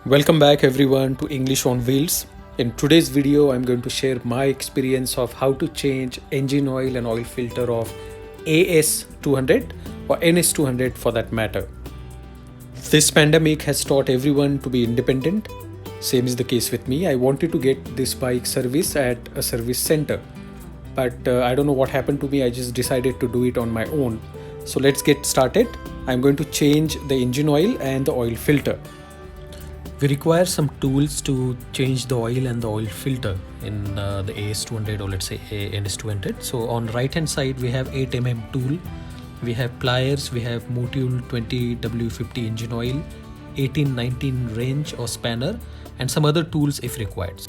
Welcome back everyone to English on Wheels. In today's video, I'm going to share my experience of how to change engine oil and oil filter of AS200 or NS200 for that matter. This pandemic has taught everyone to be independent. Same is the case with me. I wanted to get this bike service at a service center, but I don't know what happened to me. I just decided to do it on my own. So let's get started. I'm going to change the engine oil and the oil filter. We require some tools to change the oil and the oil filter in the AS200 or let's say NS200. So on right hand side we have 8mm tool, we have pliers, we have Motul 20W50 engine oil, 18-19 wrench or spanner, and some other tools if required.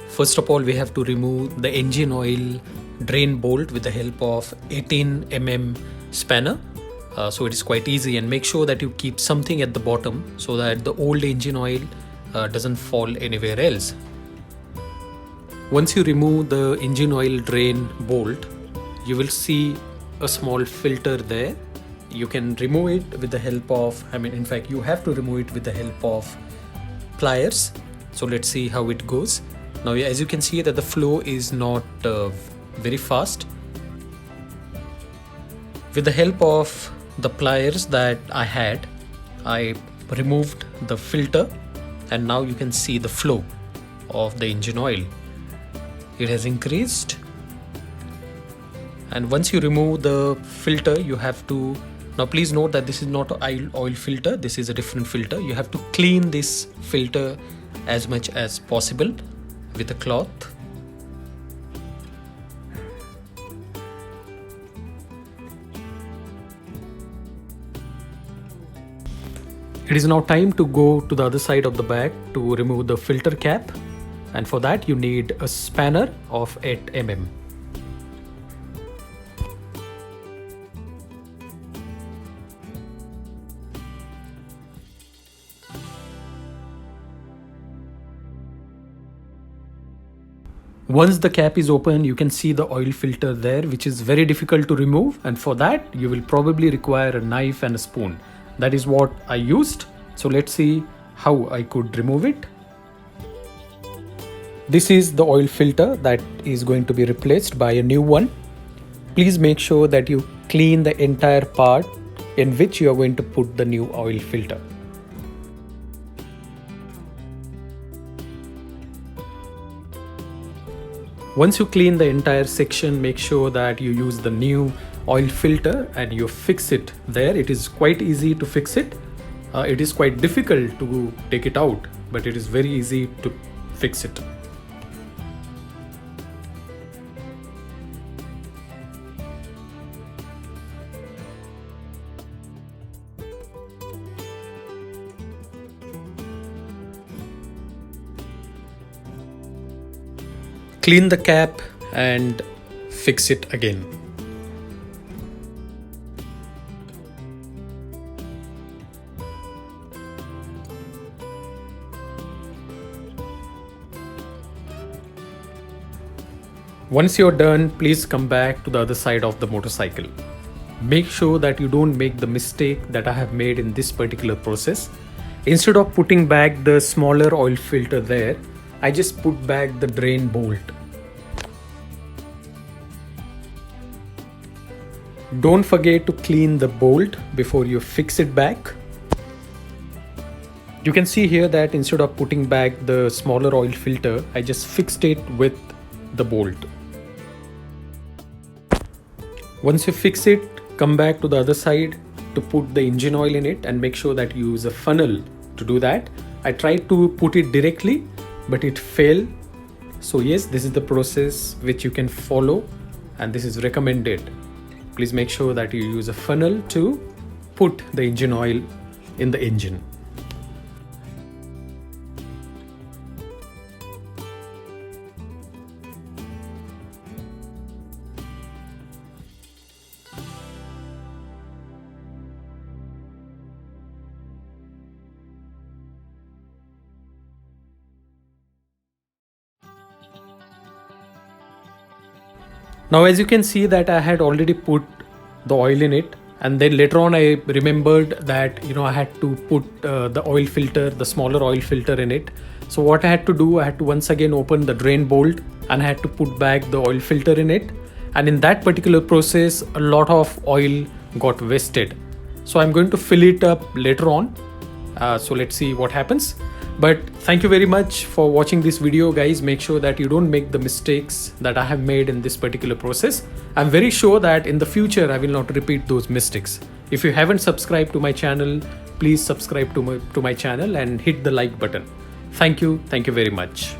First of all, we have to remove the engine oil drain bolt with the help of 18mm spanner. So it is quite easy, and make sure that you keep something at the bottom so that the old engine oil doesn't fall anywhere else. Once you remove the engine oil drain bolt, you will see a small filter there. You can remove it with the help of, in fact you have to remove it with the help of pliers. So let's see how it goes. Now as you can see that the flow is not very fast. With the help of the pliers that I had, I removed the filter, and now you can see the flow of the engine oil. It has increased, and once you remove the filter, you have to, now please note that this is not an oil filter, this is a different filter. You have to clean this filter as much as possible with a cloth. It is now time to go to the other side of the bag to remove the filter cap, and for that you need a spanner of 8mm. Once the cap is open, you can see the oil filter there, which is very difficult to remove, and for that you will probably require a knife and a spoon. That is what I used. So let's see how I could remove it. This is the oil filter that is going to be replaced by a new one. Please make sure that you clean the entire part in which you are going to put the new oil filter. Once you clean the entire section, make sure that you use the new oil filter and you fix it there. It is quite easy to fix it. It is quite difficult to take it out, but it is very easy to fix it. Clean the cap and fix it again. Once you're done, please come back to the other side of the motorcycle. Make sure that you don't make the mistake that I have made in this particular process. Instead of putting back the smaller oil filter there, I just put back the drain bolt. Don't forget to clean the bolt before you fix it back. You can see here that instead of putting back the smaller oil filter, I just fixed it with the bolt. Once you fix it, come back to the other side to put the engine oil in it, and make sure that you use a funnel to do that. I tried to put it directly, but it failed. So yes, this is the process which you can follow, and this is recommended. Please make sure that you use a funnel to put the engine oil in the engine. Now as you can see that I had already put the oil in it, And then later on I remembered that I had to put the oil filter, the smaller oil filter in it. So what I had to do, I had to once again open the drain bolt and I had to put back the oil filter in it. And in that particular process, a lot of oil got wasted. So I'm going to fill it up later on. So let's see what happens. But thank you very much for watching this video, guys. Make sure that you don't make the mistakes that I have made in this particular process. I'm very sure that in the future I will not repeat those mistakes. If you haven't subscribed to my channel, please subscribe to my channel and hit the like button. Thank you very much.